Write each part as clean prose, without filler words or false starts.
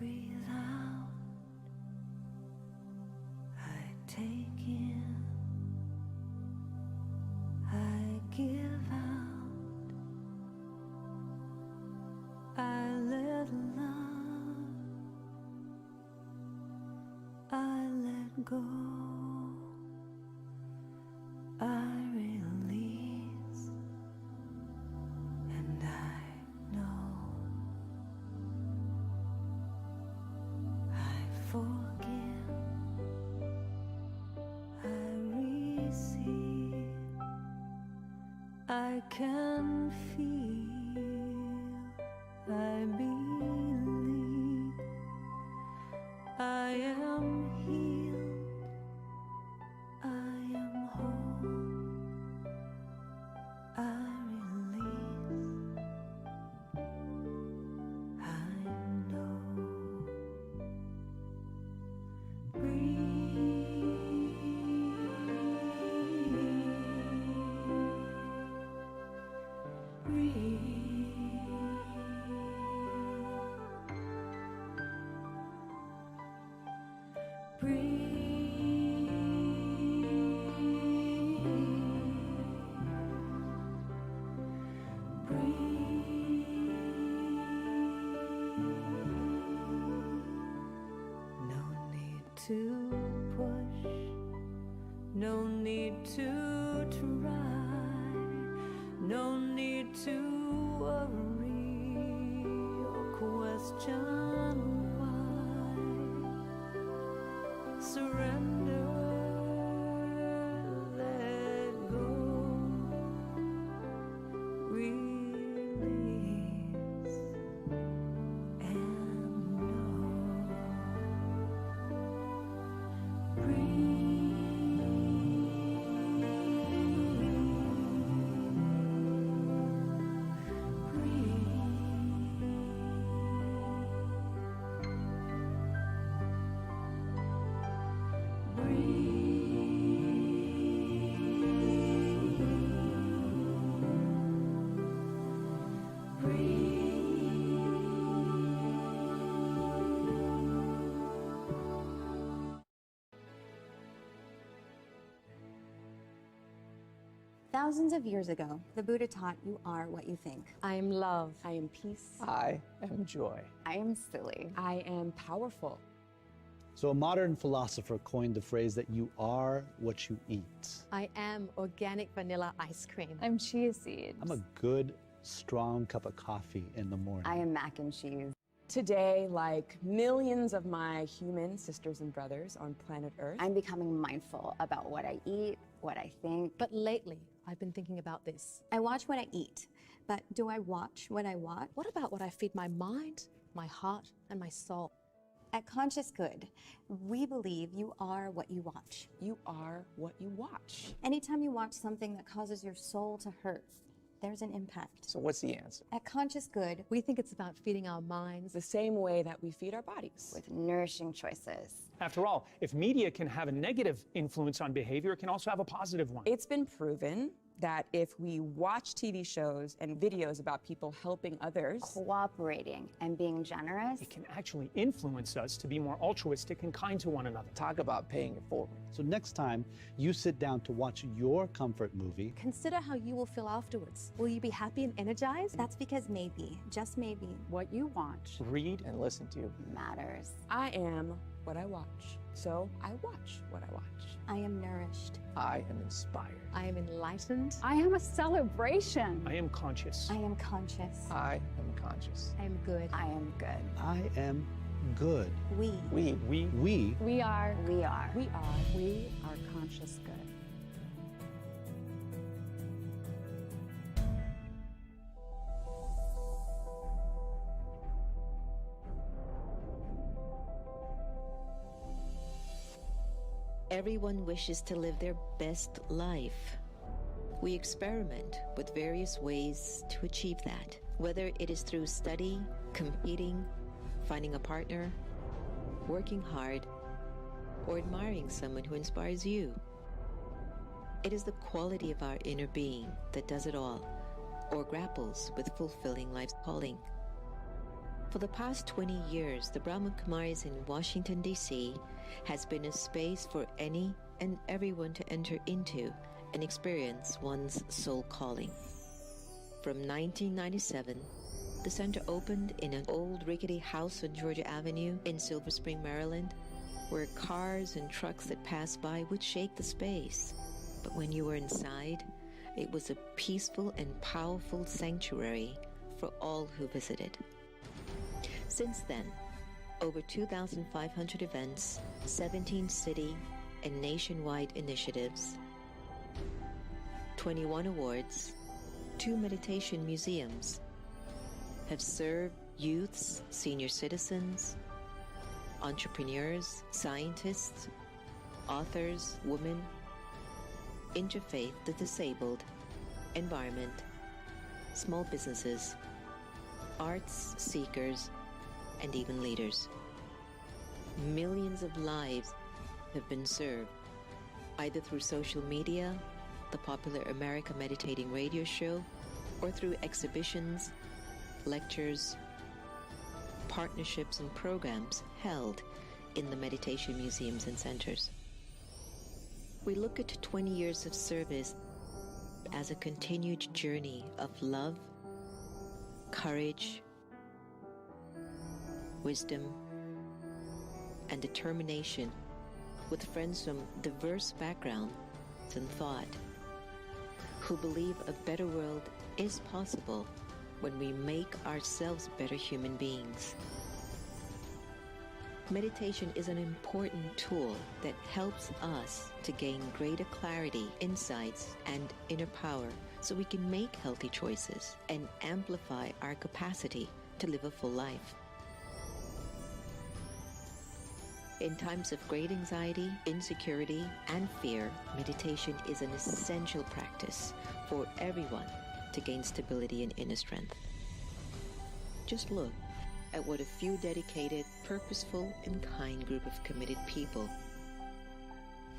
breathe out, I take in, I give out, I let love, I let go, I release, and I know I forgive, I receive, I can feel, I believe, I am healed, I am whole, I release, I know. No need to push, no need to try, no need to worry or question why. Surrender, let go, release, and know. Thousands of years ago, the Buddha taught you are what you think. I am love. I am peace. I am joy. I am silly. I am powerful. So a modern philosopher coined the phrase that you are what you eat. I am organic vanilla ice cream. I'm chia seeds. I'm a good, strong cup of coffee in the morning. I am mac and cheese. Today, like millions of my human sisters and brothers on planet Earth, I'm becoming mindful about what I eat, what I think. But lately, I've been thinking about this. I watch what I eat, but do I watch what I watch? What about what I feed my mind, my heart, and my soul? At Conscious Good, we believe you are what you watch. you are what you watch. Anytime you watch something that causes your soul to hurt, there's an impact. So what's the answer? At Conscious Good, We think it's about feeding our minds. The same way that we feed our bodies. With nourishing choices. After all, if media can have a negative influence on behavior, it can also have a positive one. It's been proven that if we watch TV shows and videos about people helping others, Cooperating and being generous. It can actually influence us to be more altruistic and kind to one another. Talk about paying it forward. So next time you sit down to watch your comfort movie, Consider how you will feel afterwards. Will you be happy and energized? that's because maybe, just maybe, What you watch Read And listen to. matters. I am what I watch. So I watch what I watch. I am nourished. I am inspired. I am enlightened. I am a celebration. I am conscious. I am conscious. I am conscious. I am good. I am good. I am good. We We We are. We are conscious good. Everyone wishes to live their best life. We experiment with various ways to achieve that, whether it is through study, competing, finding a partner, working hard, or admiring someone who inspires you. It is the quality of our inner being that does it all, or grapples with fulfilling life's calling. For the past 20 years, the Brahma Kumaris in Washington, D.C. has been a space for any and everyone to enter into and experience one's soul calling. From 1997, the center opened in an old rickety house on Georgia Avenue in Silver Spring, Maryland, where cars and trucks that passed by would shake the space. But when you were inside, it was a peaceful and powerful sanctuary for all who visited. Since then, over 2,500 events, 17 city and nationwide initiatives, 21 awards, 2 meditation museums have served youths, senior citizens, entrepreneurs, scientists, authors, women, interfaith, the disabled, environment, small businesses, arts seekers, and even leaders. Millions of lives have been served, either through social media, the popular America Meditating radio show, or through exhibitions, lectures, partnerships, and programs held in the meditation museums and centers. We look at 20 years of service as a continued journey of love, courage, wisdom, and determination with friends from diverse backgrounds and thought who believe a better world is possible when we make ourselves better human beings. Meditation is an important tool that helps us to gain greater clarity, insights, and inner power so we can make healthy choices and amplify our capacity to live a full life. In times of great anxiety, insecurity, and fear, meditation is an essential practice for everyone to gain stability and inner strength. Just look at what a few dedicated, purposeful, and kind group of committed people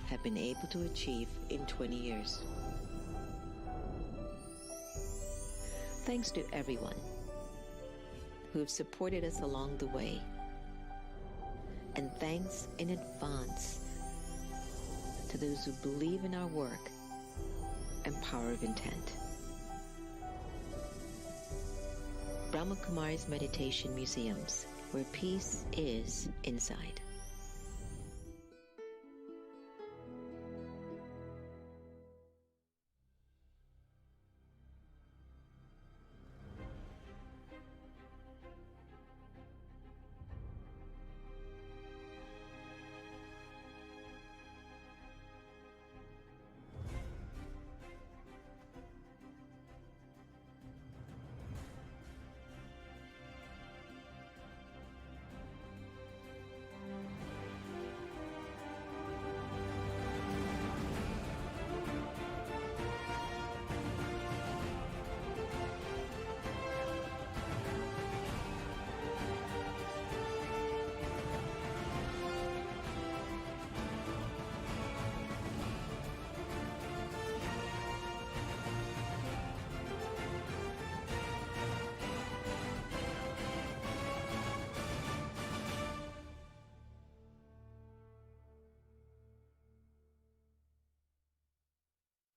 have been able to achieve in 20 years. Thanks to everyone who have supported us along the way. And thanks in advance to those who believe in our work and power of intent. Brahma Kumaris Meditation Museums, where peace is inside.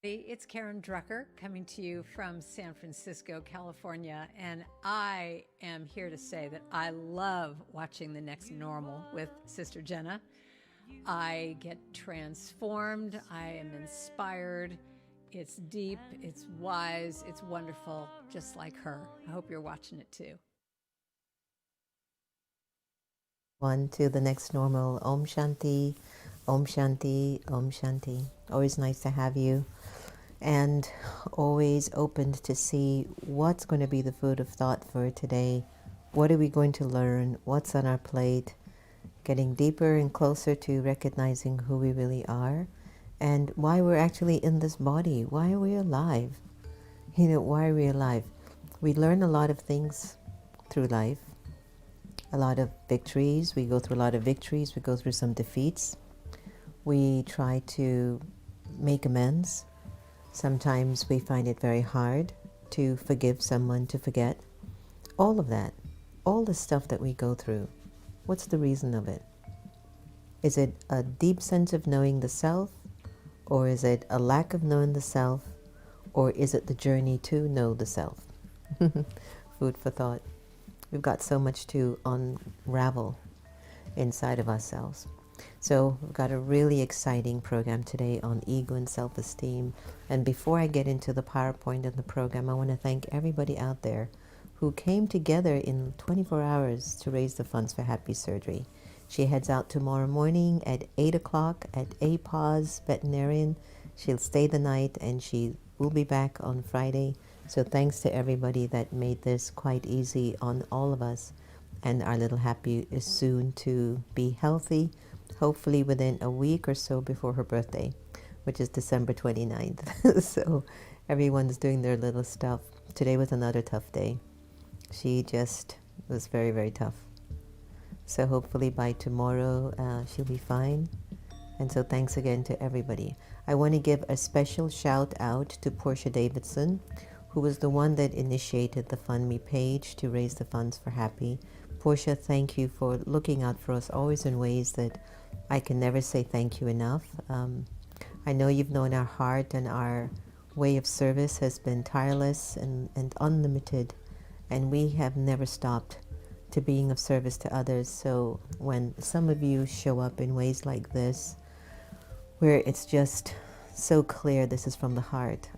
It's Karen Drucker coming to you from San Francisco, California, and I am here to say that I love watching The Next Normal with Sister Jenna. I get transformed, I am inspired, it's deep, it's wise, it's wonderful, just like her. I hope you're watching it too. One to The Next Normal. Om Shanti, Om Shanti, Om Shanti. Always nice to have you. And always open to see what's going to be the food of thought for today. What are we going to learn? What's on our plate? Getting deeper and closer to recognizing who we really are and why we're actually in this body. Why are we alive? Why are we alive? We learn a lot of things through life. A lot of victories. We go through a lot of victories. We go through some defeats. We try to make amends. Sometimes we find it very hard to forgive someone, to forget. All of that. all the stuff that we go through, what's the reason of it? Is it a deep sense of knowing the self? Or is it a lack of knowing the self? Or is it the journey to know the self? Food for thought. We've got so much to unravel inside of ourselves. So we've got a really exciting program today on ego and self-esteem. And before I get into the PowerPoint and the program, I want to thank everybody out there who came together in 24 hours to raise the funds for Happy Surgery. She heads out tomorrow morning at 8 o'clock at APAWS Veterinarian. She'll stay the night and she will be back on Friday. So thanks to everybody that made this quite easy on all of us. And our little Happy is soon to be healthy, hopefully within a week or so before her birthday, which is December 29th. So everyone's doing their little stuff. Today was another tough day. She just was very, very tough. So hopefully by tomorrow she'll be fine. And so thanks again to everybody. I want to give a special shout out to Portia Davidson, who was the one that initiated the FundMe page to raise the funds for Happy. Portia, thank you for looking out for us always in ways that I can never say thank you enough. I know you've known our heart, and our way of service has been tireless and unlimited, and we have never stopped to being of service to others. So when some of you show up in ways like this, where it's just so clear this is from the heart,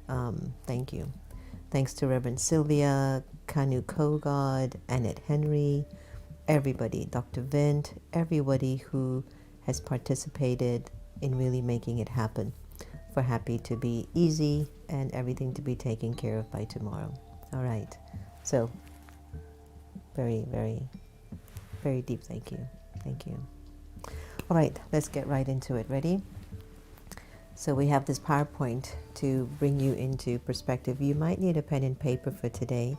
thank you. Thanks to Reverend Sylvia, Kanu Kogod, Annette Henry, everybody, Dr. Vint, everybody who has participated in really making it happen for Happy to be easy and everything to be taken care of by tomorrow. All right. So very, very, very deep thank you. Thank you. All right, let's get right into it. Ready? So we have this PowerPoint to bring you into perspective. You might need a pen and paper for today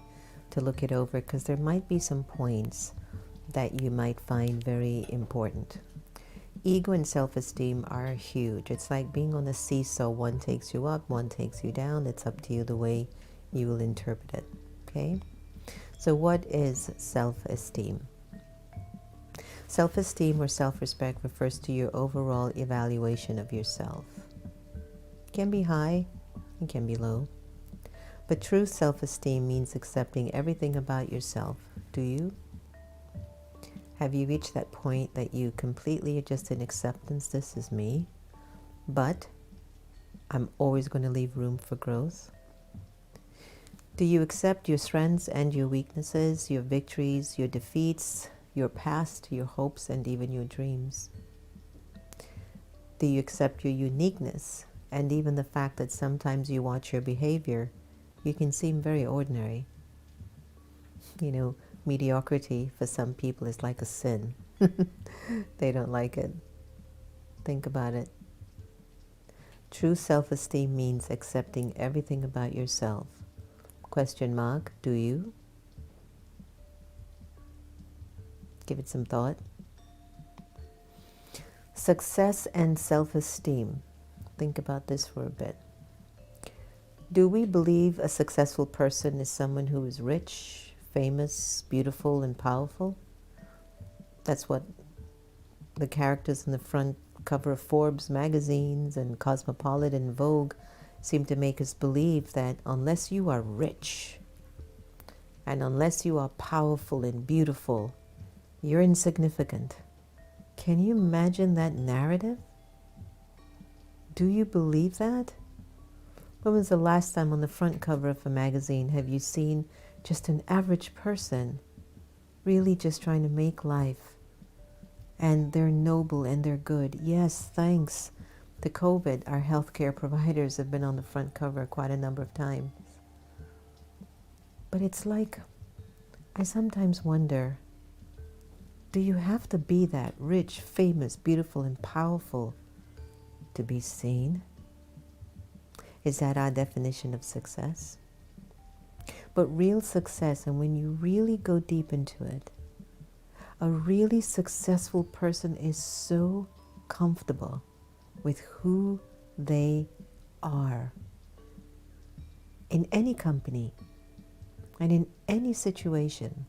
to look it over, because there might be some points that you might find very important. Ego and self-esteem are huge. It's like being on a seesaw. One takes you up, one takes you down. It's up to you the way you will interpret it. Okay? So what is self-esteem? Self-esteem or self-respect refers to your overall evaluation of yourself. It can be high, it can be low. But true self-esteem means accepting everything about yourself. Do you? Have you reached that point that you completely are just in acceptance? This is me, but I'm always going to leave room for growth. Do you accept your strengths and your weaknesses, your victories, your defeats, your past, your hopes, and even your dreams? Do you accept your uniqueness and even the fact that sometimes you watch your behavior, you can seem very ordinary? You know, mediocrity for some people is like a sin. They don't like it. Think about it. True self-esteem means accepting everything about yourself. Question mark, do you? Give it some thought. Success and self-esteem. Think about this for a bit. Do we believe a successful person is someone who is rich, famous, beautiful, and powerful? That's what the characters in the front cover of Forbes magazines and Cosmopolitan and Vogue seem to make us believe, that unless you are rich and unless you are powerful and beautiful, you're insignificant. Can you imagine that narrative? Do you believe that? When was the last time on the front cover of a magazine have you seen just an average person really just trying to make life, and they're noble and they're good? Yes, thanks to COVID, our healthcare providers have been on the front cover quite a number of times. But it's like, I sometimes wonder, do you have to be that rich, famous, beautiful, and powerful to be seen? Is that our definition of success? But real success, and when you really go deep into it, a really successful person is so comfortable with who they are in any company and in any situation.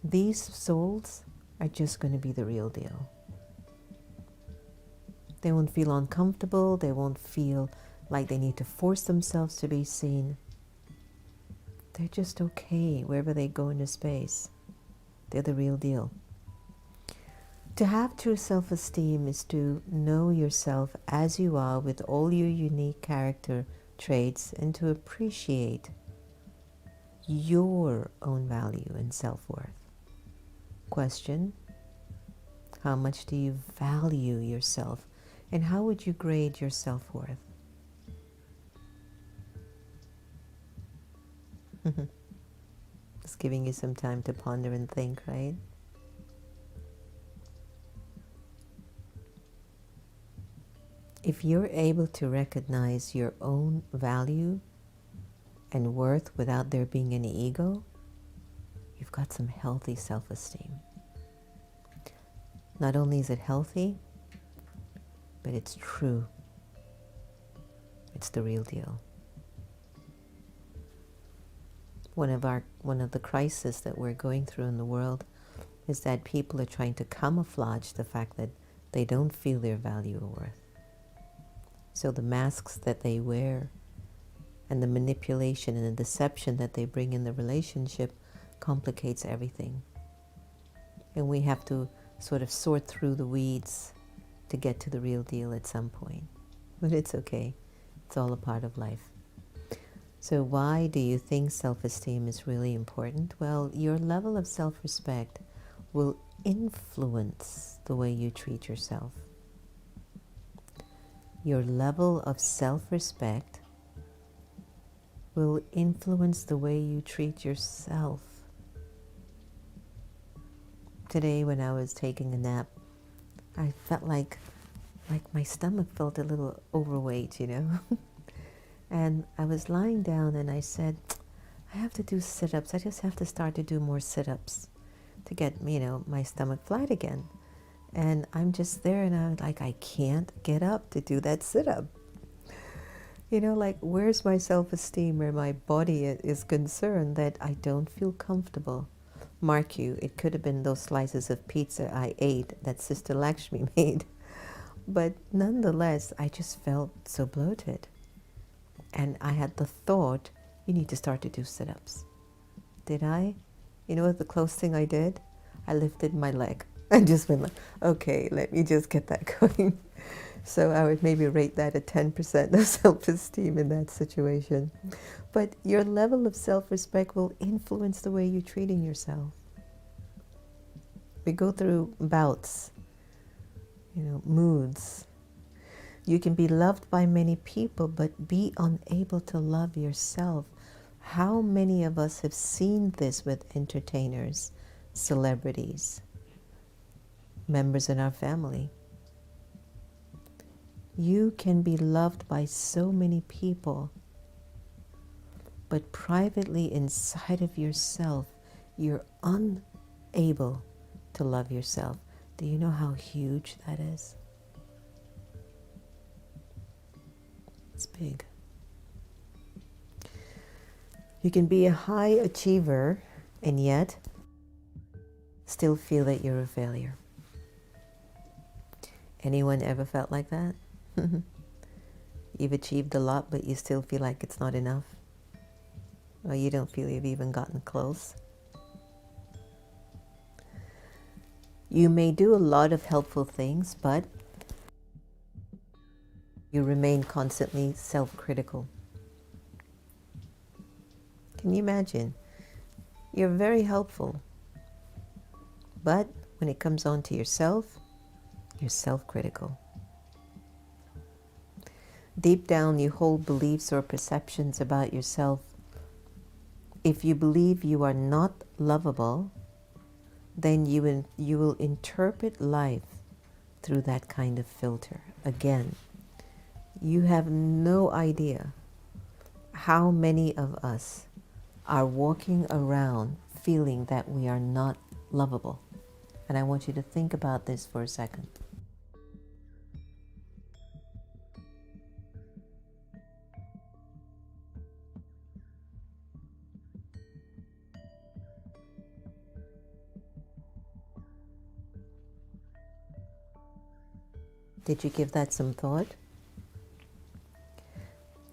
these souls are just going to be the real deal. They won't feel uncomfortable. They won't feel like they need to force themselves to be seen. They're just okay wherever they go into space. They're the real deal. To have true self-esteem is to know yourself as you are with all your unique character traits and to appreciate your own value and self-worth. Question: how much do you value yourself, and how would you grade your self-worth? Just giving you some time to ponder and think, right? If you're able to recognize your own value and worth without there being any ego, you've got some healthy self-esteem. Not only is it healthy, but it's true. It's the real deal. One of the crises that we're going through in the world is that people are trying to camouflage the fact that they don't feel their value or worth. So the masks that they wear and the manipulation and the deception that they bring in the relationship complicates everything. And we have to sort of sort through the weeds to get to the real deal at some point. But it's okay. It's all a part of life. So why do you think self-esteem is really important? Well, your level of self-respect will influence the way you treat yourself. Your level of self-respect will influence the way you treat yourself. Today when I was taking a nap, I felt like my stomach felt a little overweight, you know. And I was lying down and I said, I have to do sit-ups. I just have to start to do more sit-ups to get, you know, my stomach flat again. And I'm just there and I'm like, I can't get up to do that sit-up. You know, like, where's my self-esteem where my body is concerned that I don't feel comfortable? Mark you, it could have been those slices of pizza I ate that Sister Lakshmi made. But nonetheless, I just felt so bloated. And I had the thought, you need to start to do sit-ups. Did I? You know what the close thing I did? I lifted my leg. I just went like, okay, let me just get that going. So I would maybe rate that at 10% of self-esteem in that situation. But your level of self-respect will influence the way you're treating yourself. We go through bouts, you know, moods. You can be loved by many people, but be unable to love yourself. How many of us have seen this with entertainers, celebrities, members in our family? You can be loved by so many people, but privately inside of yourself, you're unable to love yourself. Do you know how huge that is? It's big. You can be a high achiever and yet still feel that you're a failure. Anyone ever felt like that? You've achieved a lot, but you still feel like it's not enough? Or you don't feel you've even gotten close? You may do a lot of helpful things, but you remain constantly self-critical. Can you imagine? You're very helpful, but when it comes on to yourself, you're self-critical. Deep down, you hold beliefs or perceptions about yourself. If you believe you are not lovable, then you will interpret life through that kind of filter. Again, you have no idea how many of us are walking around feeling that we are not lovable. And I want you to think about this for a second. Did you give that some thought?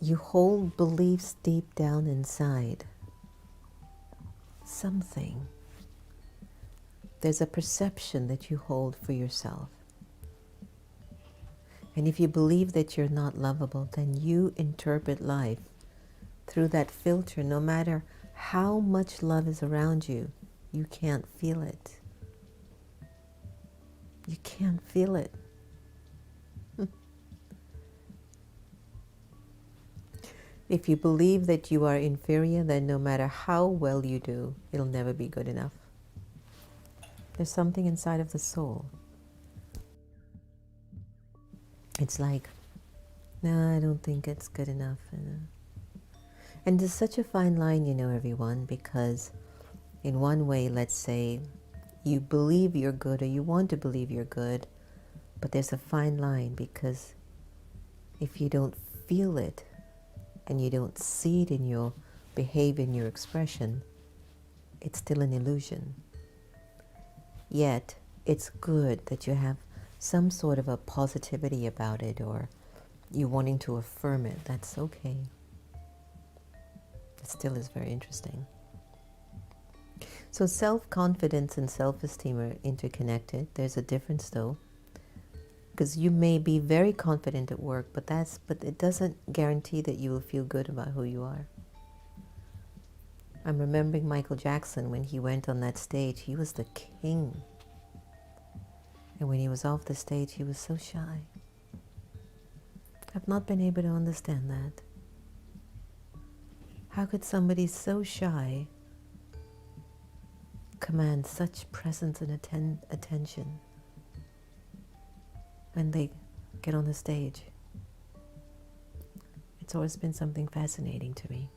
You hold beliefs deep down inside. Something. There's a perception that you hold for yourself. And if you believe that you're not lovable, then you interpret life through that filter. No matter how much love is around you, you can't feel it. You can't feel it. If you believe that you are inferior, then no matter how well you do, it'll never be good enough. There's something inside of the soul. It's like, no, I don't think it's good enough. And there's such a fine line, you know, everyone, because in one way, let's say, you believe you're good or you want to believe you're good, but there's a fine line, because if you don't feel it and you don't see it in your behavior, in your expression, it's still an illusion. Yet, it's good that you have some sort of a positivity about it, or you wanting to affirm it. That's okay. It still is very interesting. So self-confidence and self-esteem are interconnected. There's a difference though, because you may be very confident at work, but it doesn't guarantee that you will feel good about who you are. I'm remembering Michael Jackson, when he went on that stage, he was the king. And when he was off the stage, he was so shy. I've not been able to understand that. How could somebody so shy command such presence and attention when they get on the stage? It's always been something fascinating to me.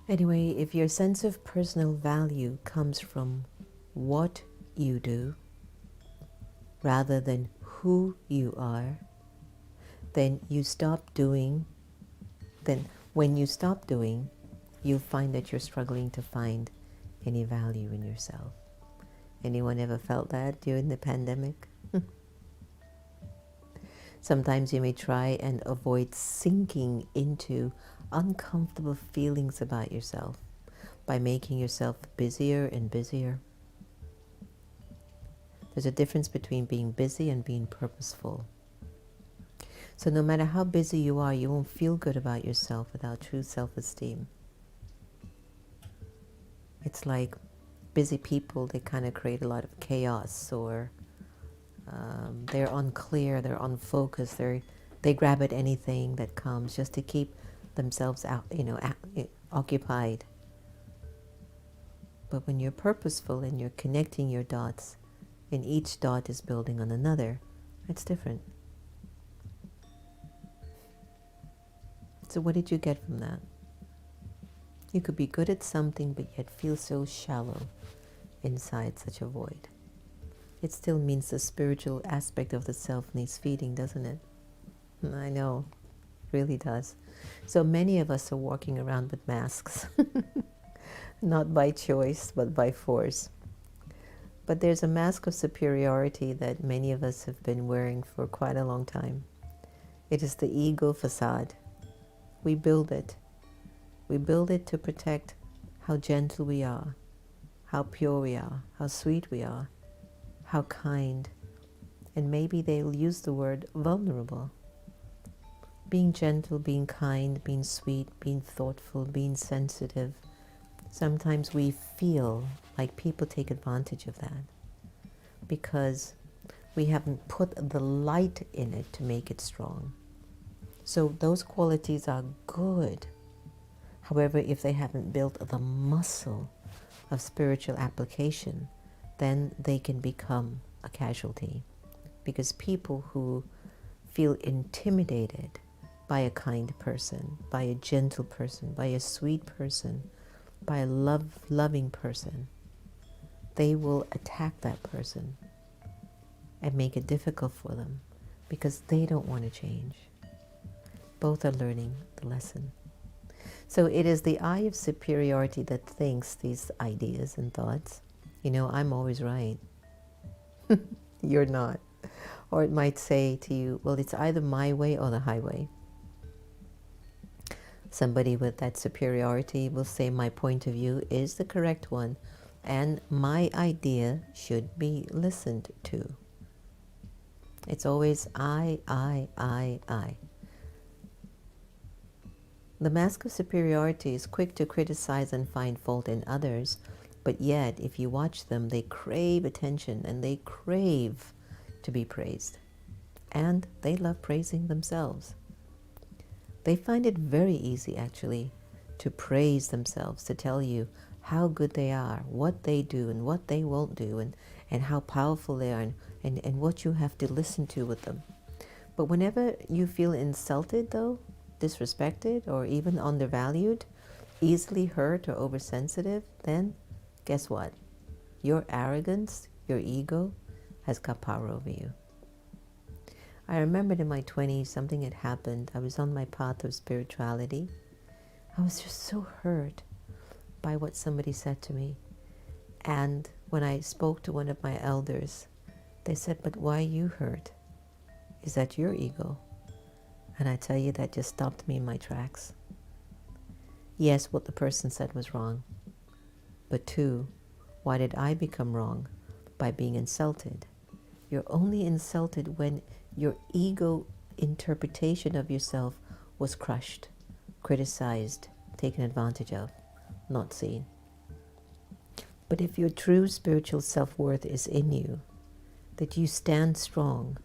Anyway, if your sense of personal value comes from what you do rather than who you are, then when you stop doing, you'll find that you're struggling to find any value in yourself. Anyone ever felt that during the pandemic? Sometimes you may try and avoid sinking into uncomfortable feelings about yourself by making yourself busier and busier. There's a difference between being busy and being purposeful. So no matter how busy you are, you won't feel good about yourself without true self-esteem. It's like busy people, they kind of create a lot of chaos, or they're unclear, they're unfocused, they grab at anything that comes just to keep themselves out, occupied. But when you're purposeful and you're connecting your dots, and each dot is building on another, it's different. So what did you get from that? You could be good at something, but yet feel so shallow inside such a void. It still means the spiritual aspect of the self needs feeding, doesn't it? I know, it really does. So many of us are walking around with masks, not by choice, but by force. But there's a mask of superiority that many of us have been wearing for quite a long time. It is the ego facade. We build it. We build it to protect how gentle we are, how pure we are, how sweet we are, how kind, and maybe they'll use the word vulnerable. Being gentle, being kind, being sweet, being thoughtful, being sensitive. Sometimes we feel like people take advantage of that because we haven't put the light in it to make it strong. So those qualities are good. However, if they haven't built the muscle of spiritual application, then they can become a casualty. Because people who feel intimidated by a kind person, by a gentle person, by a sweet person, by a loving person, they will attack that person and make it difficult for them because they don't want to change. Both are learning the lesson. So it is the I of superiority that thinks these ideas and thoughts. I'm always right. You're not. Or it might say to you, well, it's either my way or the highway. Somebody with that superiority will say, my point of view is the correct one, and my idea should be listened to. It's always I. The mask of superiority is quick to criticize and find fault in others, but yet, if you watch them, they crave attention and they crave to be praised. And they love praising themselves. They find it very easy, actually, to praise themselves, to tell you how good they are, what they do and what they won't do, and how powerful they are, and what you have to listen to with them. But whenever you feel insulted, though, disrespected, or even undervalued, easily hurt or oversensitive, then guess what? Your arrogance, your ego, has got power over you. I remembered in my 20s, something had happened. I was on my path of spirituality. I was just so hurt by what somebody said to me. And when I spoke to one of my elders, they said, but why are you hurt? Is that your ego? And I tell you, that just stopped me in my tracks. Yes, what the person said was wrong. But two, why did I become wrong? By being insulted. You're only insulted when your ego interpretation of yourself was crushed, criticized, taken advantage of, not seen. But if your true spiritual self-worth is in you, that you stand strong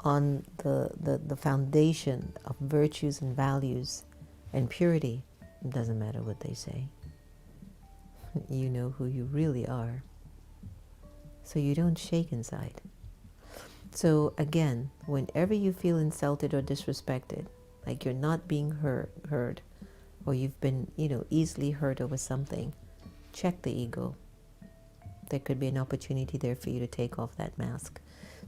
on the foundation of virtues and values and purity, it doesn't matter what they say. You know who you really are. So you don't shake inside. So again, whenever you feel insulted or disrespected, like you're not being heard, or you've been, easily hurt over something, check the ego. There could be an opportunity there for you to take off that mask.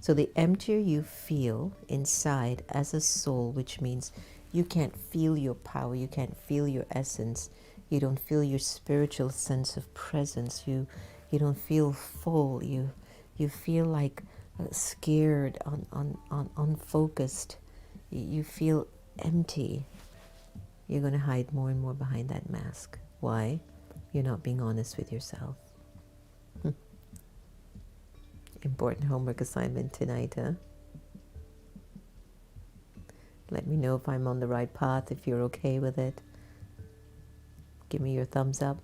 So the emptier you feel inside as a soul, which means you can't feel your power, you can't feel your essence, you don't feel your spiritual sense of presence, you don't feel full, you feel like scared, unfocused, you feel empty, you're going to hide more and more behind that mask. Why? You're not being honest with yourself. Important homework assignment tonight, huh? Let me know if I'm on the right path, if you're okay with it. Give me your thumbs up.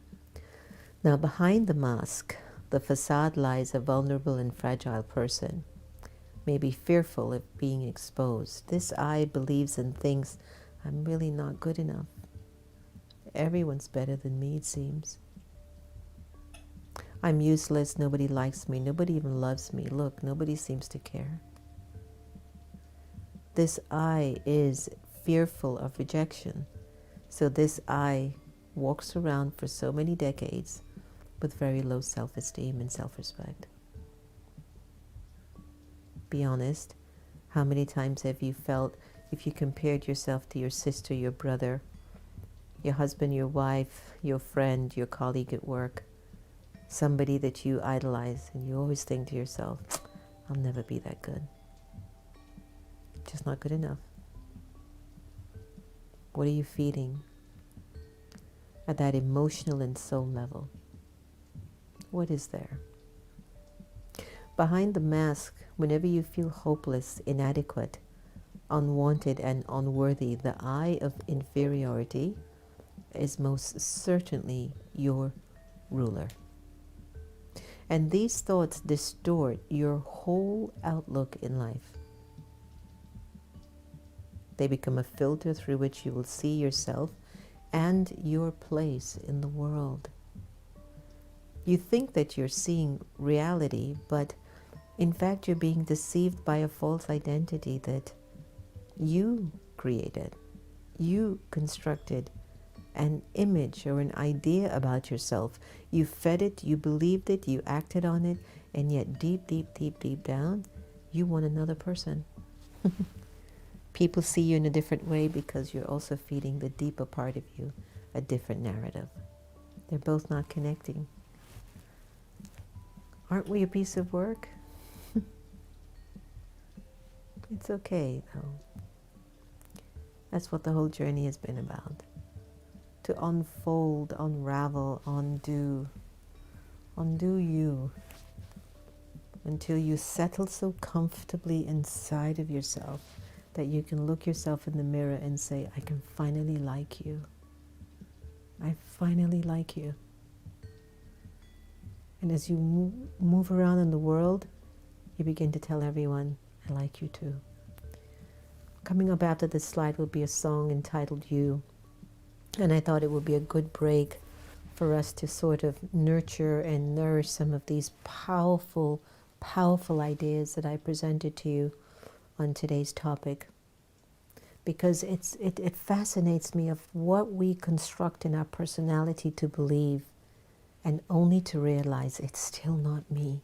Now, behind the mask, the facade, lies a vulnerable and fragile person, maybe fearful of being exposed. This I believes and thinks, I'm really not good enough. Everyone's better than me, it seems. I'm useless, nobody likes me, nobody even loves me. Look, nobody seems to care. This I is fearful of rejection. So this I walks around for so many decades with very low self-esteem and self-respect. Be honest, how many times have you felt, if you compared yourself to your sister, your brother, your husband, your wife, your friend, your colleague at work, somebody that you idolize, and you always think to yourself, I'll never be that good. Just not good enough. What are you feeling at that emotional and soul level? What is there? Behind the mask, whenever you feel hopeless, inadequate, unwanted, and unworthy, the I of inferiority is most certainly your ruler. And these thoughts distort your whole outlook in life. They become a filter through which you will see yourself and your place in the world. You think that you're seeing reality, but in fact you're being deceived by a false identity that you created. You constructed an image or an idea about yourself. You fed it, you believed it, you acted on it, and yet deep, deep, deep, deep down, you want another person. People see you in a different way because you're also feeding the deeper part of you a different narrative. They're both not connecting. Aren't we a piece of work? It's okay, though. That's what the whole journey has been about. To unfold, unravel, undo you, until you settle so comfortably inside of yourself that you can look yourself in the mirror and say, I can finally like you. I finally like you. And as you move around in the world, you begin to tell everyone, I like you too. Coming up after this slide will be a song entitled You. And I thought it would be a good break for us to sort of nurture and nourish some of these powerful, powerful ideas that I presented to you on today's topic. Because it fascinates me of what we construct in our personality to believe, and only to realize it's still not me.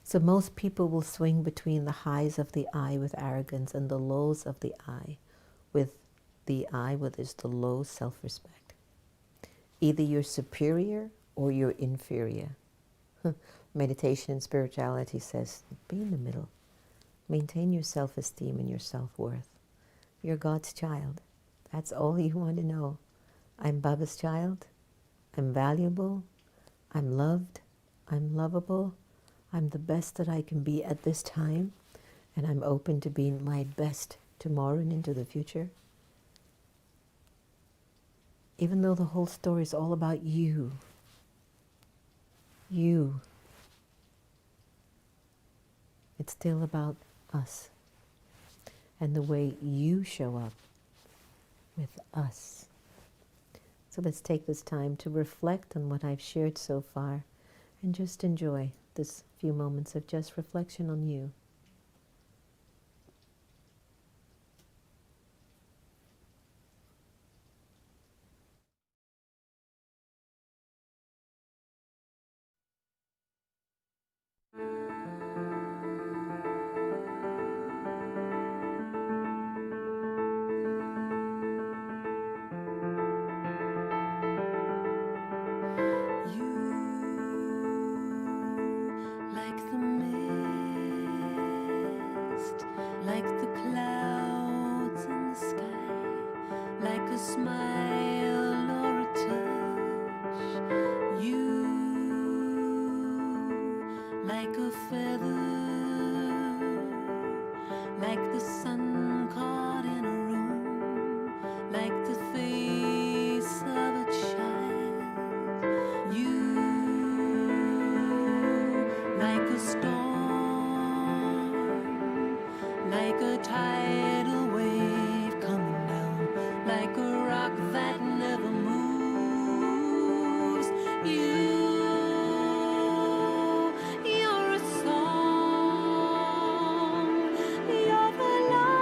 So most people will swing between the highs of the I with arrogance and the lows of the I with the low self-respect. Either you're superior or you're inferior. Meditation and spirituality says, be in the middle. Maintain your self-esteem and your self-worth. You're God's child. That's all you want to know. I'm Baba's child. I'm valuable. I'm loved. I'm lovable. I'm the best that I can be at this time. And I'm open to being my best tomorrow and into the future. Even though the whole story is all about you. You. It's still about us. And the way you show up with us. So let's take this time to reflect on what I've shared so far and just enjoy this few moments of just reflection on you. Like the mist, like the clouds in the sky, like a smile or a touch. You, like a feather, like the sun caught in a room, like the face of a child. You, like a storm, like a tidal wave coming down, like a rock that never moves. You're a song, you're the light.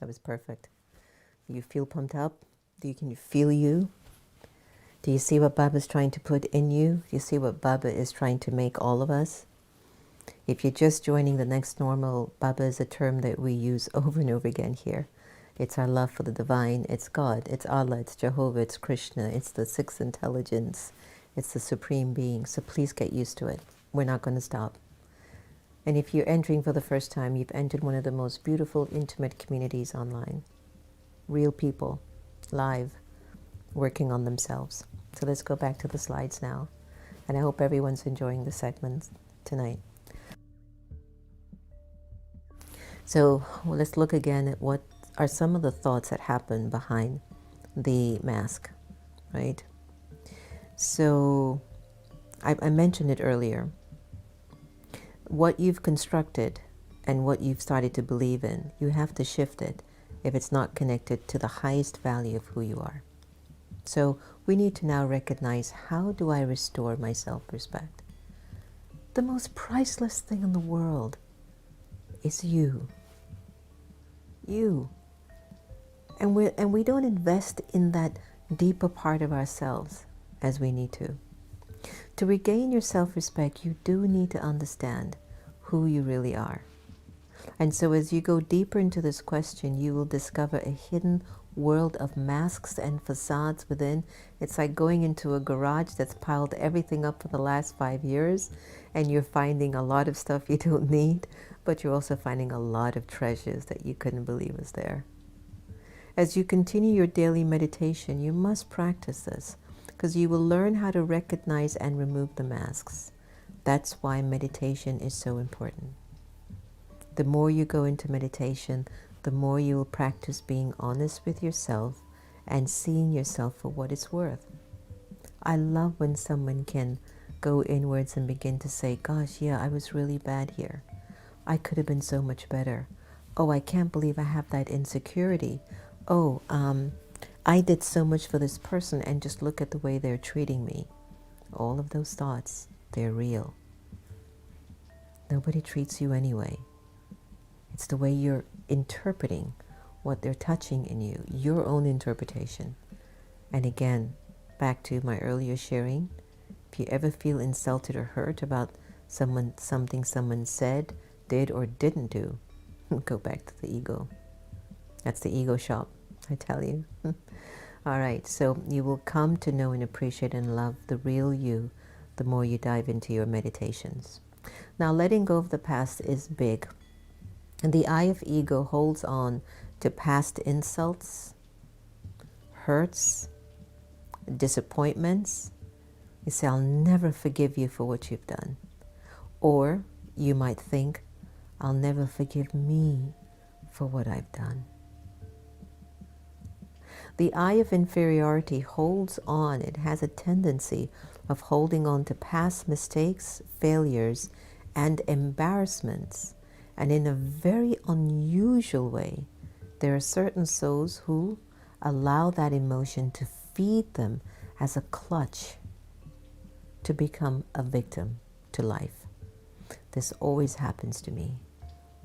That was perfect. Do you feel pumped up? Can you feel you? Do you see what Baba's trying to put in you? Do you see what Baba is trying to make all of us? If you're just joining the next normal, Baba is a term that we use over and over again here. It's our love for the divine. It's God. It's Allah. It's Jehovah. It's Krishna. It's the sixth intelligence. It's the supreme being. So please get used to it. We're not going to stop. And if you're entering for the first time, you've entered one of the most beautiful, intimate communities online. Real people, live, working on themselves. So let's go back to the slides now. And I hope everyone's enjoying the segments tonight. So let's look again at what are some of the thoughts that happen behind the mask, right? So I mentioned it earlier. What you've constructed and what you've started to believe in, you have to shift it if it's not connected to the highest value of who you are. So we need to now recognize, how do I restore my self-respect? The most priceless thing in the world is you. You. And we don't invest in that deeper part of ourselves as we need to. To regain your self-respect, you do need to understand who you really are. And so as you go deeper into this question, you will discover a hidden world of masks and facades within. It's like going into a garage that's piled everything up for the last 5 years, and you're finding a lot of stuff you don't need, but you're also finding a lot of treasures that you couldn't believe was there. As you continue your daily meditation, you must practice this, because you will learn how to recognize and remove the masks. That's why meditation is so important. The more you go into meditation, the more you will practice being honest with yourself and seeing yourself for what it's worth. I love when someone can go inwards and begin to say, gosh, yeah, I was really bad here. I could have been so much better. Oh, I can't believe I have that insecurity. Oh, I did so much for this person, and just look at the way they're treating me. All of those thoughts, they're real. Nobody treats you anyway. It's the way you're interpreting what they're touching in you, your own interpretation. And again, back to my earlier sharing, if you ever feel insulted or hurt about something someone said, did, or didn't do, go back to the ego. That's the ego shop, I tell you. All right, so you will come to know and appreciate and love the real you the more you dive into your meditations. Now, letting go of the past is big. And the eye of ego holds on to past insults, hurts, disappointments. You say, I'll never forgive you for what you've done. Or you might think, I'll never forgive me for what I've done. The eye of inferiority holds on. It has a tendency of holding on to past mistakes, failures, and embarrassments. And in a very unusual way, there are certain souls who allow that emotion to feed them as a clutch to become a victim to life. This always happens to me.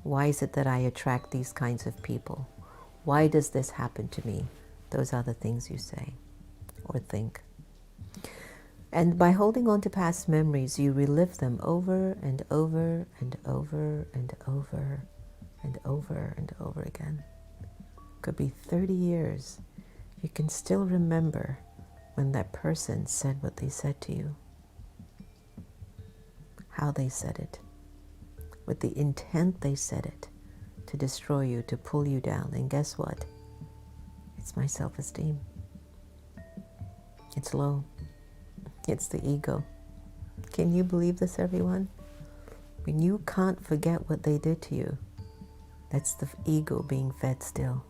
Why is it that I attract these kinds of people? Why does this happen to me? Those are the things you say or think. And by holding on to past memories, you relive them over and over and over and over and over and over again. Could be 30 years. You can still remember when that person said what they said to you, how they said it, with the intent they said it, to destroy you, to pull you down. And guess what? It's my self-esteem. It's low. It's the ego. Can you believe this, everyone? When you can't forget what they did to you, that's the ego being fed still.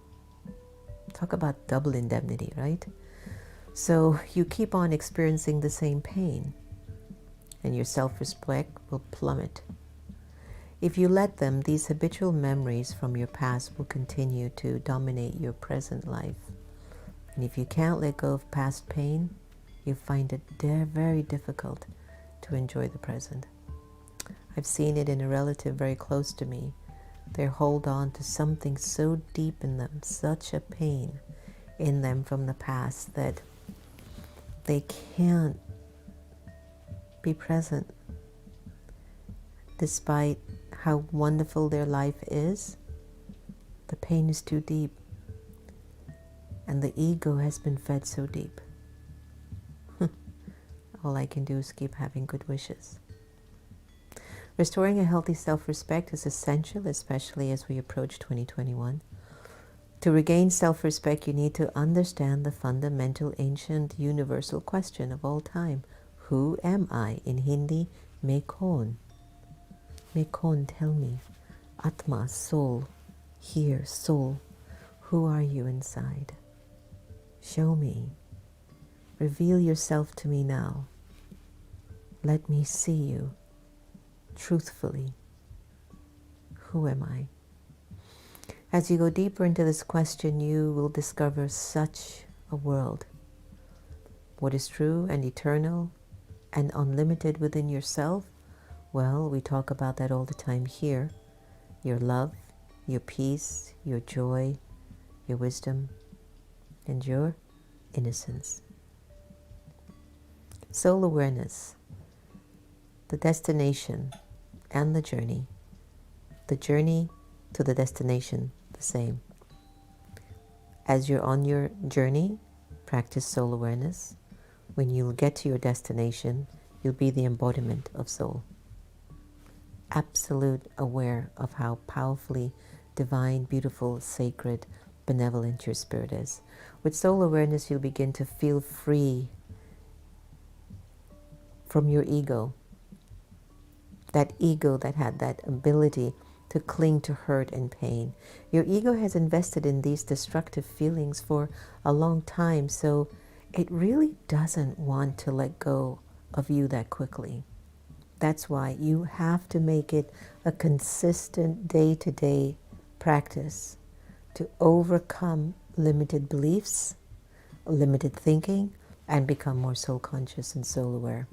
Talk about double indemnity, right? So you keep on experiencing the same pain, and your self-respect will plummet. If you let them, these habitual memories from your past will continue to dominate your present life. And if you can't let go of past pain, you find it very difficult to enjoy the present. I've seen it in a relative very close to me They hold on to something so deep in them, such a pain in them from the past that they can't be present. Despite how wonderful their life is, the pain is too deep. And the ego has been fed so deep. All I can do is keep having good wishes. Restoring a healthy self-respect is essential, especially as we approach 2021. To regain self-respect, you need to understand the fundamental, ancient, universal question of all time. Who am I? In Hindi, मैं कौन? मैं कौन, tell me. Atma, soul. Here, soul. Who are you inside? Show me. Reveal yourself to me now. Let me see you truthfully. Who am I? As you go deeper into this question, you will discover such a world. What is true and eternal and unlimited within yourself? Well, we talk about that all the time here. Your love, your peace, your joy, your wisdom, and your innocence. Soul awareness, the destination and the journey to the destination, the same. As you're on your journey, practice soul awareness. When you'll get to your destination, you'll be the embodiment of soul. Absolute aware of how powerfully divine, beautiful, sacred, benevolent your spirit is. With soul awareness, you'll begin to feel free from your ego. That ego that had that ability to cling to hurt and pain. Your ego has invested in these destructive feelings for a long time, so it really doesn't want to let go of you that quickly. That's why you have to make it a consistent day-to-day practice to overcome limited beliefs, limited thinking, and become more soul conscious and soul aware.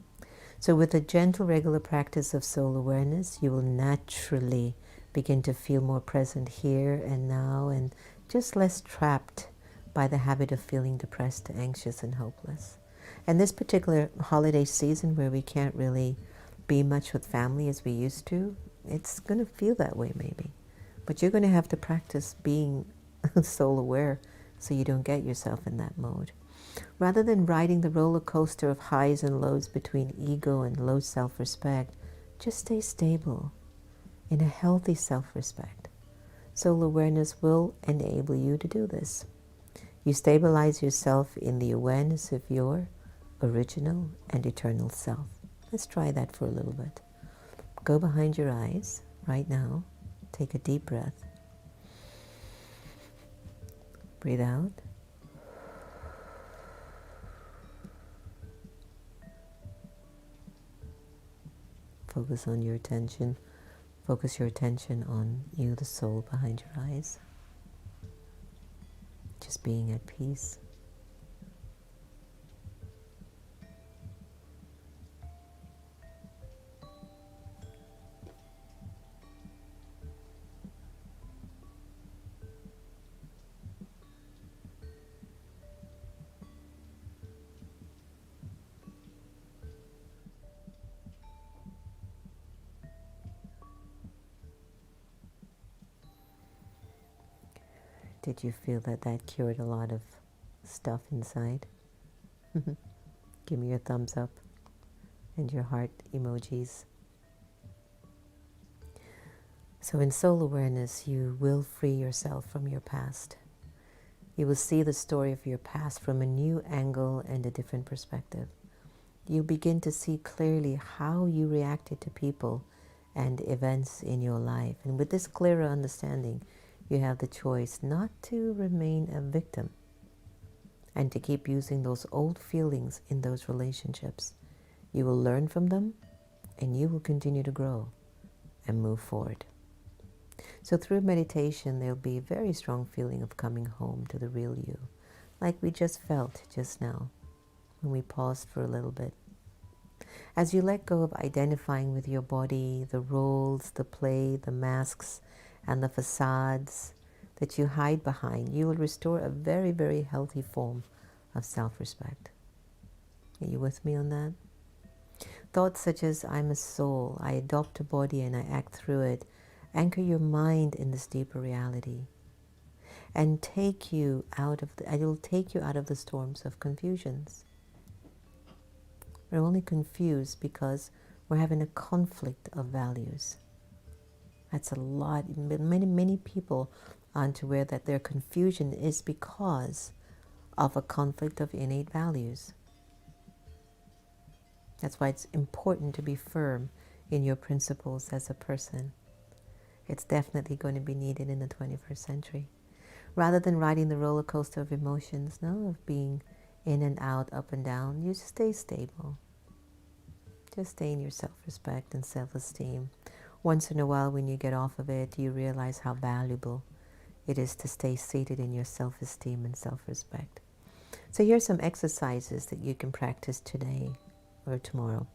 So with a gentle, regular practice of soul awareness, you will naturally begin to feel more present here and now and just less trapped by the habit of feeling depressed, anxious, and hopeless. And this particular holiday season where we can't really be much with family as we used to, it's going to feel that way maybe. But you're going to have to practice being soul aware so you don't get yourself in that mode. Rather than riding the roller coaster of highs and lows between ego and low self-respect, just stay stable in a healthy self-respect. Soul awareness will enable you to do this. You stabilize yourself in the awareness of your original and eternal self. Let's try that for a little bit. Go behind your eyes right now. Take a deep breath. Breathe out. Focus on your attention. Focus your attention on you, the soul behind your eyes. Just being at peace. Did you feel that that cured a lot of stuff inside? Give me your thumbs up and your heart emojis. So in soul awareness, you will free yourself from your past. You will see the story of your past from a new angle and a different perspective. You begin to see clearly how you reacted to people and events in your life. And with this clearer understanding, you have the choice not to remain a victim and to keep using those old feelings in those relationships. You will learn from them and you will continue to grow and move forward. So through meditation, there'll be a very strong feeling of coming home to the real you, like we just felt just now when we paused for a little bit. As you let go of identifying with your body, the roles, the play, the masks, and the facades that you hide behind, you will restore a very, very healthy form of self-respect. Are you with me on that? Thoughts such as, I'm a soul, I adopt a body and I act through it, anchor your mind in this deeper reality and take you out of it will take you out of the storms of confusions. We're only confused because we're having a conflict of values. That's a lot. Many people aren't aware that their confusion is because of a conflict of innate values. That's why it's important to be firm in your principles as a person. It's definitely going to be needed in the 21st century. Rather than riding the roller coaster of emotions, no, of being in and out, up and down, you just stay stable. Just stay in your self-respect and self-esteem. Once in a while, when you get off of it, you realize how valuable it is to stay seated in your self-esteem and self-respect. So here's some exercises that you can practice today or tomorrow.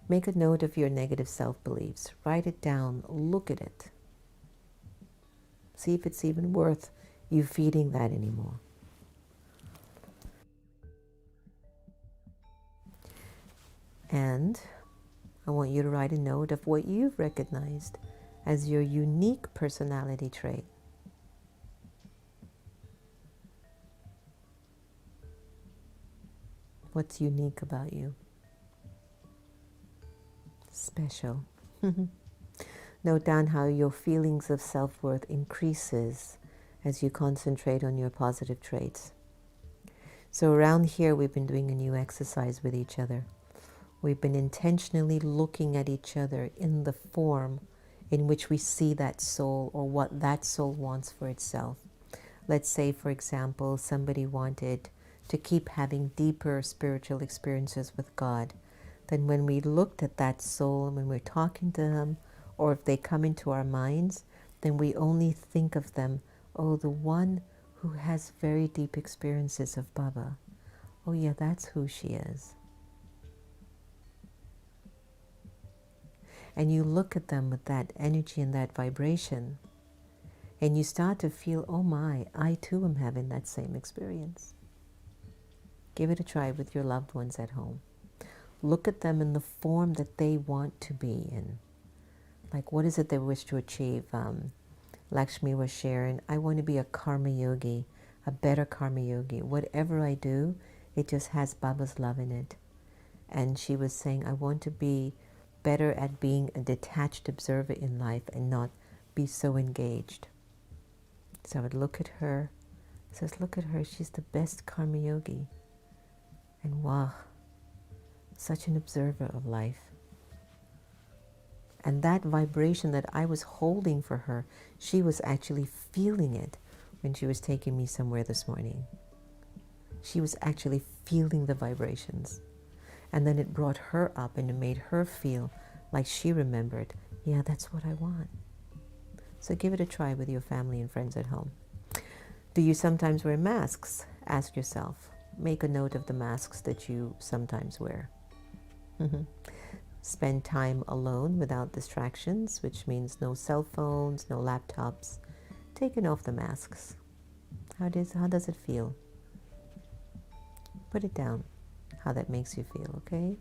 Make a note of your negative self-beliefs. Write it down. Look at it. See if it's even worth you feeding that anymore. And I want you to write a note of what you've recognized as your unique personality trait. What's unique about you? Special. Note down how your feelings of self-worth increases as you concentrate on your positive traits. So around here, we've been doing a new exercise with each other. We've been intentionally looking at each other in the form in which we see that soul or what that soul wants for itself. Let's say, for example, somebody wanted to keep having deeper spiritual experiences with God. Then when we looked at that soul and when we're talking to them, or if they come into our minds, then we only think of them, oh, the one who has very deep experiences of Baba. Oh yeah, that's who she is. And you look at them with that energy and that vibration, and you start to feel, oh my, I too am having that same experience. Give it a try with your loved ones at home. Look at them in the form that they want to be in. Like, what is it they wish to achieve? Lakshmi was sharing, I want to be a karma yogi, a better karma yogi. Whatever I do, it just has Baba's love in it. And she was saying, I want to be better at being a detached observer in life and not be so engaged. So I would look at her, says, look at her, she's the best karma yogi. And wow, such an observer of life. And that vibration that I was holding for her, she was actually feeling it when she was taking me somewhere this morning. She was actually feeling the vibrations. And then it brought her up and it made her feel like she remembered, yeah, that's what I want. So give it a try with your family and friends at home. Do you sometimes wear masks? Ask yourself. Make a note of the masks that you sometimes wear. Spend time alone without distractions, which means no cell phones, no laptops. Taking off the masks. How does it feel? Put it down, how that makes you feel, okay?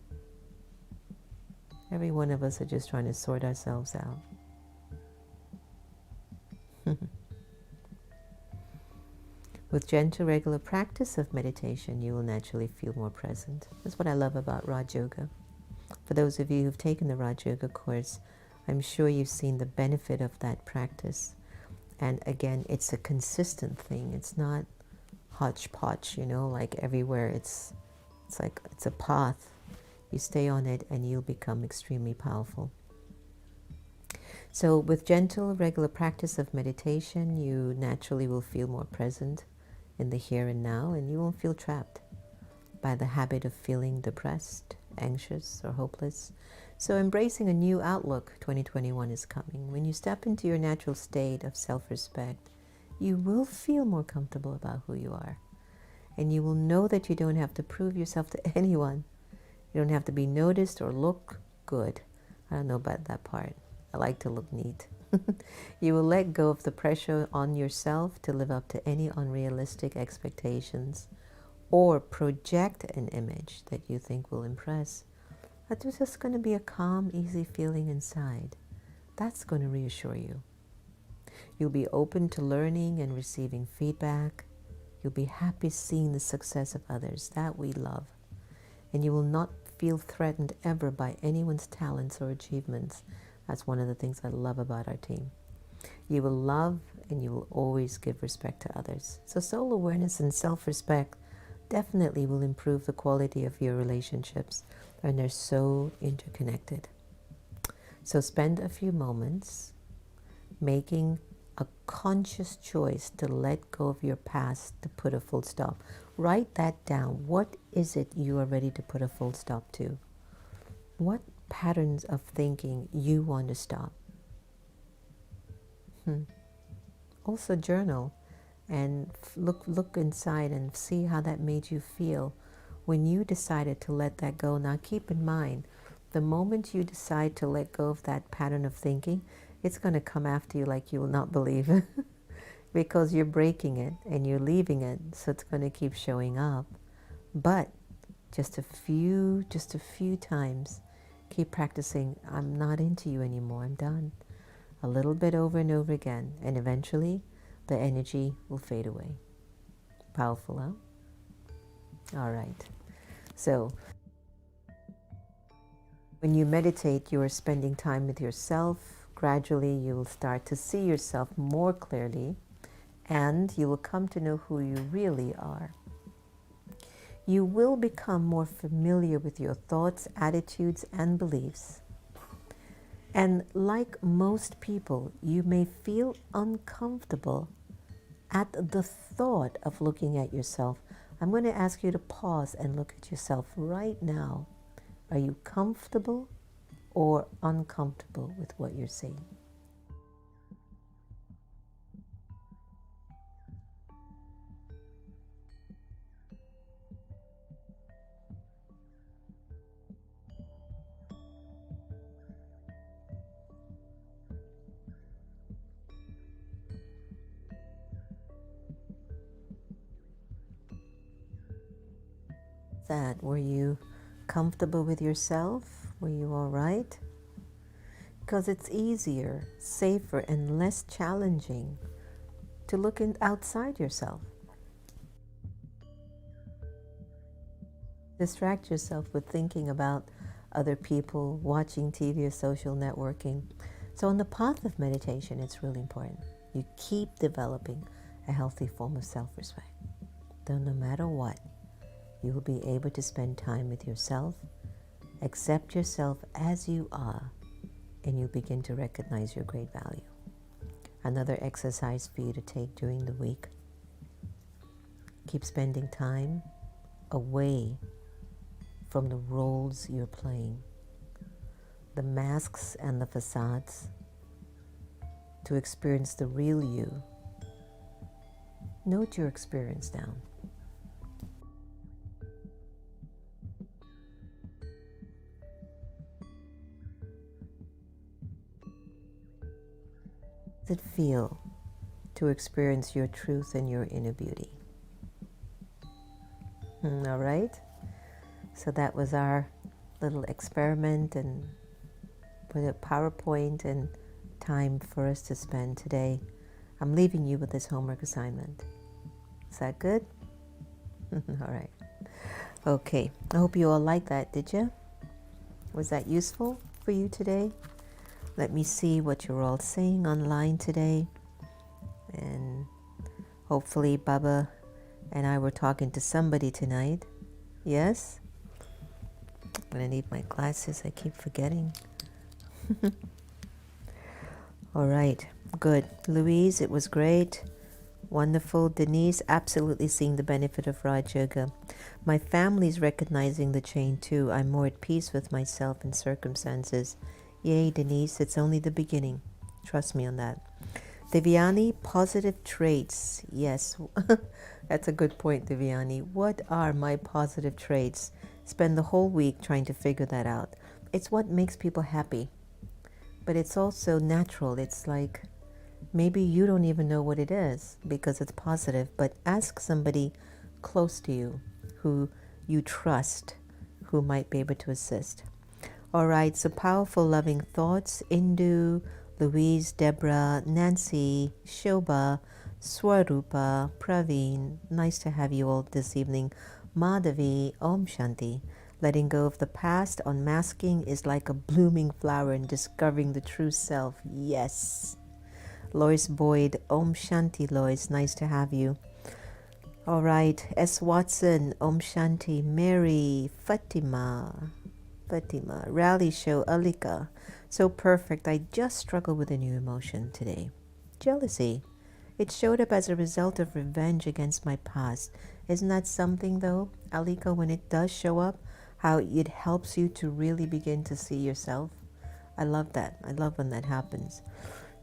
Every one of us are just trying to sort ourselves out. With gentle, regular practice of meditation, you will naturally feel more present. That's what I love about Raj Yoga. For those of you who've taken the Raj Yoga course, I'm sure you've seen the benefit of that practice. And again, it's a consistent thing. It's not hodgepodge, you know, like everywhere. It's a path. You stay on it and you'll become extremely powerful. So with gentle, regular practice of meditation, you naturally will feel more present in the here and now, and you won't feel trapped by the habit of feeling depressed, anxious, or hopeless. So embracing a new outlook, 2021 is coming. When you step into your natural state of self-respect, you will feel more comfortable about who you are. And you will know that you don't have to prove yourself to anyone. You don't have to be noticed or look good. I don't know about that part. I like to look neat. You will let go of the pressure on yourself to live up to any unrealistic expectations or project an image that you think will impress. But there's just going to be a calm, easy feeling inside. That's going to reassure you. You'll be open to learning and receiving feedback. You'll be happy seeing the success of others. That we love. And you will not feel threatened ever by anyone's talents or achievements. That's one of the things I love about our team. You will love and you will always give respect to others. So soul awareness and self-respect definitely will improve the quality of your relationships, and they're so interconnected. So spend a few moments making a conscious choice to let go of your past to put a full stop. Write that down. What is it you are ready to put a full stop to? What patterns of thinking you want to stop? Also journal and look inside and see how that made you feel when you decided to let that go. Now keep in mind, the moment you decide to let go of that pattern of thinking, it's going to come after you like you will not believe because you're breaking it and you're leaving it, so it's going to keep showing up. But just a few times, keep practicing. I'm not into you anymore. I'm done. A little bit over and over again, and eventually the energy will fade away. Powerful, huh? All right. So when you meditate, you are spending time with yourself. Gradually, you will start to see yourself more clearly, and you will come to know who you really are. You will become more familiar with your thoughts, attitudes, and beliefs. And like most people, you may feel uncomfortable at the thought of looking at yourself. I'm going to ask you to pause and look at yourself right now. Are you comfortable or uncomfortable with what you're seeing? Were you comfortable with yourself? Were you all right? Because it's easier, safer, and less challenging to look outside yourself. Distract yourself with thinking about other people, watching TV or social networking. So on the path of meditation, it's really important. You keep developing a healthy form of self-respect. Though no matter what, you will be able to spend time with yourself, accept yourself as you are, and you begin to recognize your great value. Another exercise for you to take during the week. Keep spending time away from the roles you're playing, the masks and the facades, to experience the real you. Note your experience down. Does it feel to experience your truth and your inner beauty? All right. So that was our little experiment, and with a PowerPoint and time for us to spend today. I'm leaving you with this homework assignment. Is that good? All right. Okay. I hope you all liked that, did you? Was that useful for you today? Let me see what you're all saying online today. And hopefully Baba and I were talking to somebody tonight. Yes? I'm going to need my glasses. I keep forgetting. All right. Good. Louise, it was great. Wonderful. Denise, absolutely seeing the benefit of Raj Yoga. My family's recognizing the change too. I'm more at peace with myself and circumstances. Yay, Denise, it's only the beginning. Trust me on that. Devyani, positive traits. Yes, that's a good point, Devyani. What are my positive traits? Spend the whole week trying to figure that out. It's what makes people happy. but it's also natural. It's like maybe you don't even know what it is because it's positive, but ask somebody close to you who you trust who might be able to assist. All right, so powerful, loving thoughts. Indu, Louise, Deborah, Nancy, Shobha, Swarupa, Praveen. Nice to have you all this evening. Madhavi, Om Shanti. Letting go of the past, unmasking is like a blooming flower and discovering the true self. Yes. Lois Boyd, Om Shanti, Lois. Nice to have you. All right, S. Watson, Om Shanti. Mary, Fatima, Rally Show, Alika. So perfect. I just struggled with a new emotion today. Jealousy. It showed up as a result of revenge against my past. Isn't that something though, Alika, when it does show up, how it helps you to really begin to see yourself? I love that. I love when that happens.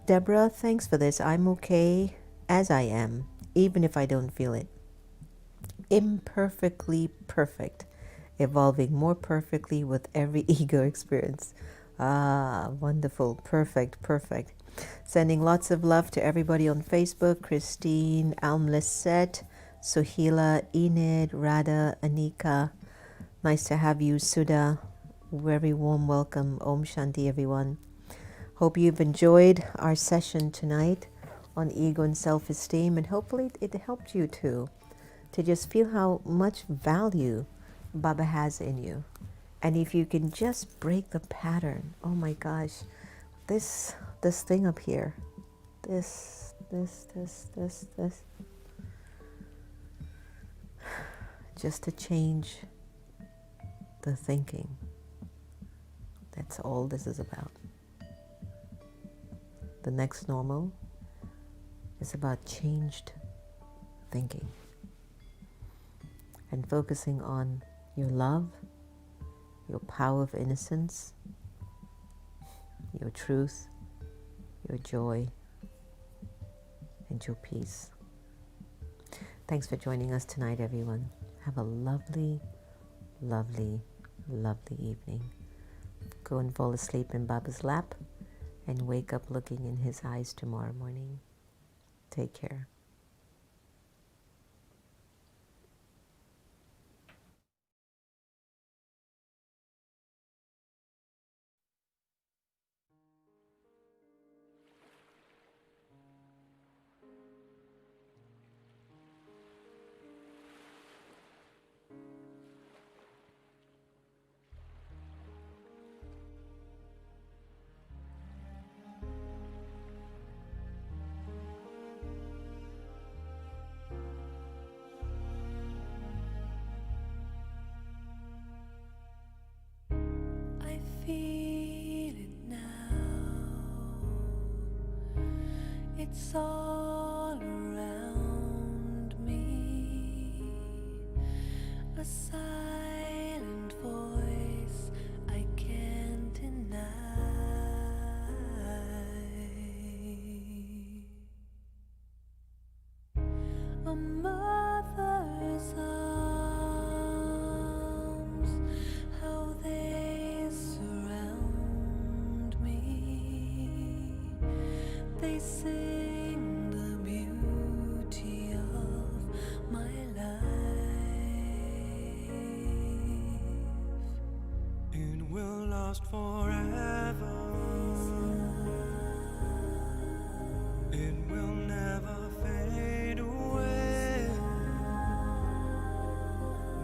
Deborah, thanks for this. I'm okay as I am, even if I don't feel it. Imperfectly perfect. Evolving more perfectly with every ego experience. Ah, wonderful. Perfect, perfect. Sending lots of love to everybody on Facebook. Christine, Blissett, Sohila, Enid, Radha, Anika. Nice to have you, Sudha. Very warm welcome. Om Shanti, everyone. Hope you've enjoyed our session tonight on ego and self-esteem, and hopefully it helped you to just feel how much value Baba has in you. And if you can just break the pattern, oh my gosh, this thing up here, this, just to change the thinking. That's all this is about. The next normal is about changed thinking and focusing on your love, your power of innocence, your truth, your joy, and your peace. Thanks for joining us tonight, everyone. Have a lovely, lovely, lovely evening. Go and fall asleep in Baba's lap and wake up looking in his eyes tomorrow morning. Take care. I feel it now. It's all around me. A silent voice I can't deny. A mother's arms, how they surround me. They sing the beauty of my life. It will last forever. It will never fade away.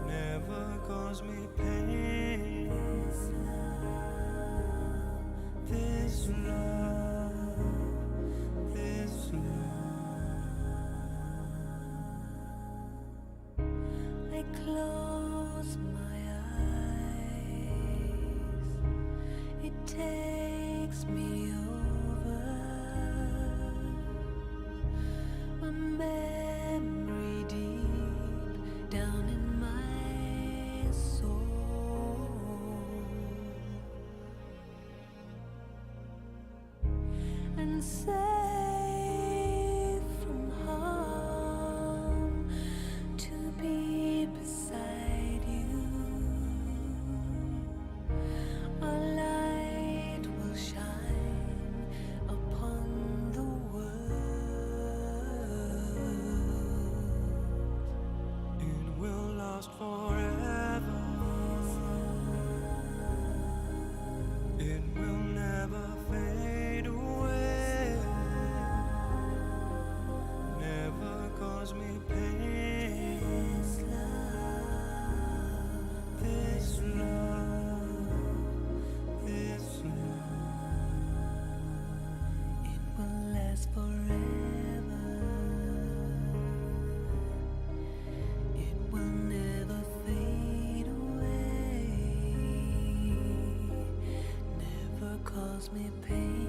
Never cause me pain. This love, this love. I close my eyes. It takes me over. A memory deep down in my soul. And safe from harm to be beside you. A light last forever. It will never fade away. Never cause me pain. This love, this love, it will last forever. It will never fade away. Never cause me pain.